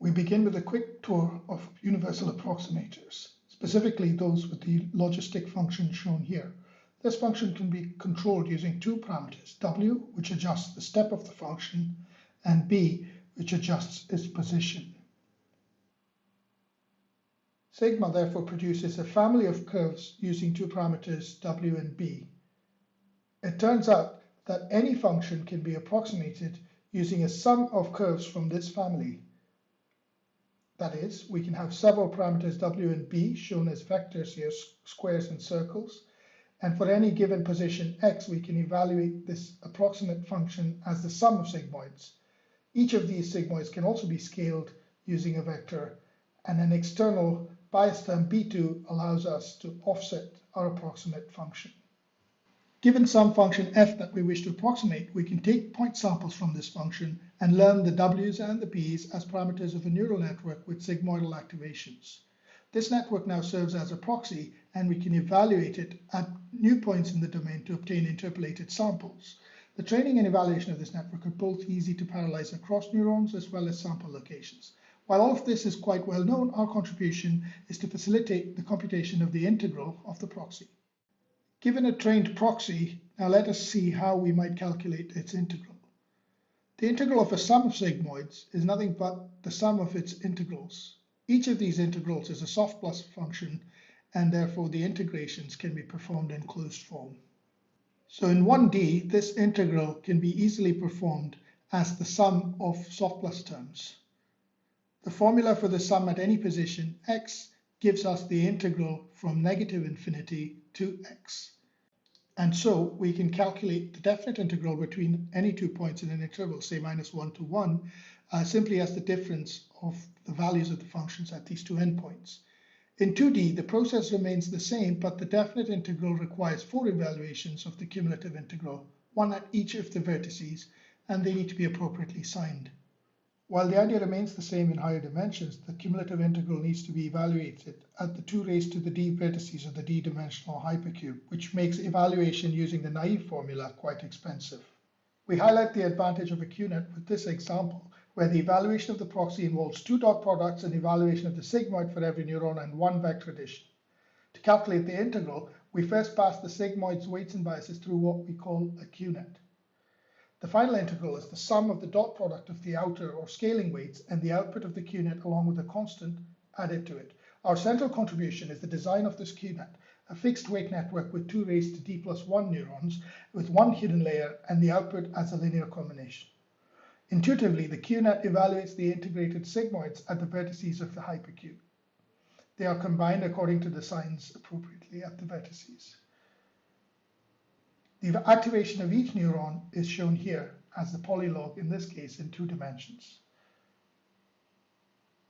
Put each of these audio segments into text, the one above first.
We begin with a quick tour of universal approximators, specifically those with the logistic function shown here. This function can be controlled using two parameters, w, which adjusts the step of the function, and b, which adjusts its position. Sigma therefore produces a family of curves using two parameters, w and b. It turns out that any function can be approximated using a sum of curves from this family. That is, we can have several parameters w and b shown as vectors here, squares and circles. And for any given position x, we can evaluate this approximate function as the sum of sigmoids. Each of these sigmoids can also be scaled using a vector, and an external bias term b2 allows us to offset our approximate function. Given some function f that we wish to approximate, we can take point samples from this function and learn the w's and the b's as parameters of a neural network with sigmoidal activations. This network now serves as a proxy, and we can evaluate it at new points in the domain to obtain interpolated samples. The training and evaluation of this network are both easy to parallelize across neurons as well as sample locations. While all of this is quite well known, our contribution is to facilitate the computation of the integral of the proxy. Given a trained proxy, now let us see how we might calculate its integral. The integral of a sum of sigmoids is nothing but the sum of its integrals. Each of these integrals is a soft plus function, and therefore the integrations can be performed in closed form. So in 1D, this integral can be easily performed as the sum of soft plus terms. The formula for the sum at any position x gives us the integral from negative infinity to x. And so we can calculate the definite integral between any 2 points in an interval, say -1 to 1, simply as the difference of the values of the functions at these two endpoints. In 2D, the process remains the same, but the definite integral requires 4 evaluations of the cumulative integral, one at each of the vertices, and they need to be appropriately signed. While the idea remains the same in higher dimensions, the cumulative integral needs to be evaluated at the 2 raised to the d vertices of the d-dimensional hypercube, which makes evaluation using the naive formula quite expensive. We highlight the advantage of a QNet with this example, where the evaluation of the proxy involves 2 dot products and evaluation of the sigmoid for every neuron and 1 vector addition. To calculate the integral, we first pass the sigmoid's weights and biases through what we call a QNet. The final integral is the sum of the dot product of the outer or scaling weights and the output of the QNet along with a constant added to it. Our central contribution is the design of this QNet, a fixed weight network with 2 raised to d+1 neurons with 1 hidden layer and the output as a linear combination. Intuitively, the QNet evaluates the integrated sigmoids at the vertices of the hypercube. They are combined according to the signs appropriately at the vertices. The activation of each neuron is shown here as the polylog, in this case in 2 dimensions.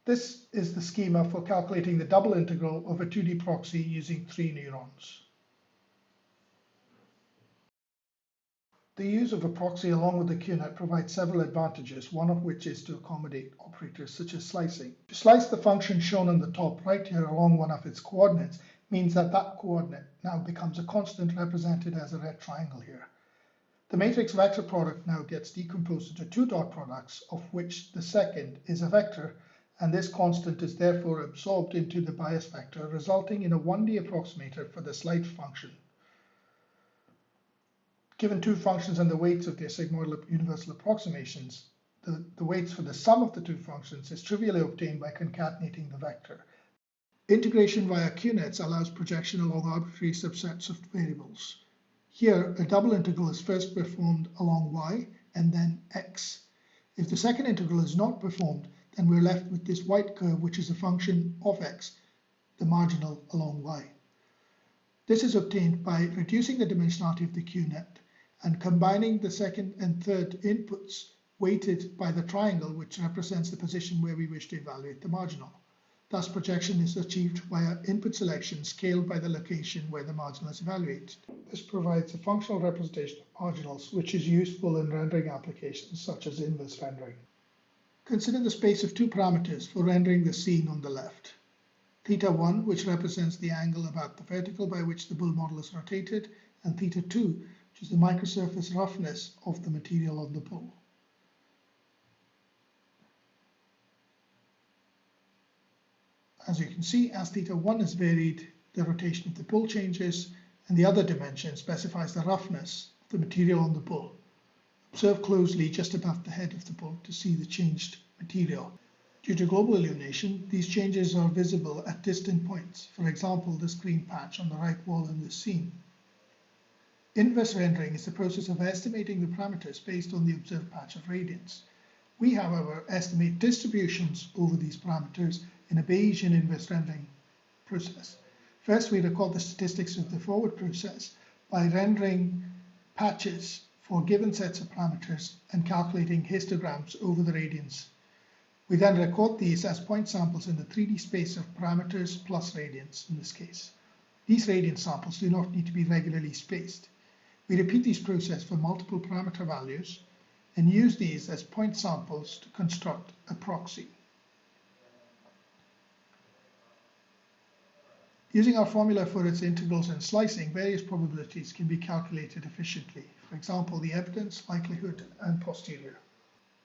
This is the schema for calculating the double integral of a 2D proxy using 3 neurons. The use of a proxy along with the QNet provides several advantages, one of which is to accommodate operators such as slicing. To slice the function shown on the top right here along one of its coordinates means that that coordinate now becomes a constant represented as a red triangle here. The matrix vector product now gets decomposed into 2 dot products, of which the second is a vector, and this constant is therefore absorbed into the bias vector, resulting in a 1D approximator for the slice function. Given 2 functions and the weights of their sigmoidal universal approximations, the weights for the sum of the 2 functions is trivially obtained by concatenating the vector. Integration via QNets allows projection along arbitrary subsets of variables. Here, a double integral is first performed along y and then x. If the second integral is not performed, then we're left with this white curve, which is a function of x, the marginal along y. This is obtained by reducing the dimensionality of the QNet and combining the second and third inputs weighted by the triangle, which represents the position where we wish to evaluate the marginal. Thus, projection is achieved via input selection scaled by the location where the marginal is evaluated. This provides a functional representation of marginals, which is useful in rendering applications such as inverse rendering. Consider the space of 2 parameters for rendering the scene on the left. θ1, which represents the angle about the vertical by which the bull model is rotated, and θ2, which is the microsurface roughness of the material on the bull. As you can see, as θ1 is varied, the rotation of the bull changes, and the other dimension specifies the roughness of the material on the bull. Observe closely just above the head of the bull to see the changed material. Due to global illumination, these changes are visible at distant points, for example, this green patch on the right wall in this scene. Inverse rendering is the process of estimating the parameters based on the observed patch of radiance. We, however, estimate distributions over these parameters in a Bayesian inverse rendering process. First, we record the statistics of the forward process by rendering patches for given sets of parameters and calculating histograms over the radiance. We then record these as point samples in the 3D space of parameters plus radiance in this case. These radiance samples do not need to be regularly spaced. We repeat this process for multiple parameter values and use these as point samples to construct a proxy. Using our formula for its integrals and slicing, various probabilities can be calculated efficiently. For example, the evidence, likelihood, and posterior.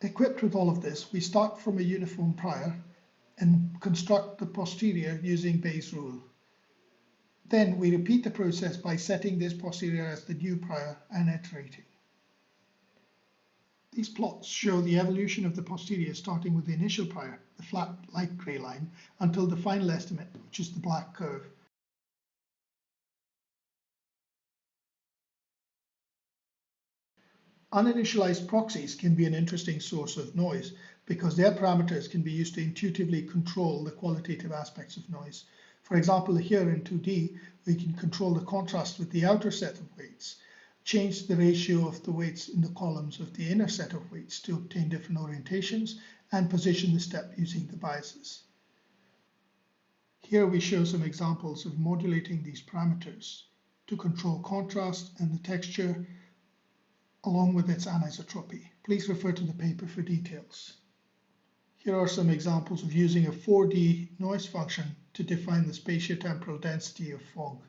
Equipped with all of this, we start from a uniform prior and construct the posterior using Bayes' rule. Then we repeat the process by setting this posterior as the new prior and iterating. These plots show the evolution of the posterior starting with the initial prior, the flat light gray line, until the final estimate, which is the black curve. Uninitialized proxies can be an interesting source of noise because their parameters can be used to intuitively control the qualitative aspects of noise. For example, here in 2D, we can control the contrast with the outer set of weights, change the ratio of the weights in the columns of the inner set of weights to obtain different orientations, and position the step using the biases. Here we show some examples of modulating these parameters to control contrast and the texture along with its anisotropy. Please refer to the paper for details. Here are some examples of using a 4D noise function to define the spatiotemporal density of fog.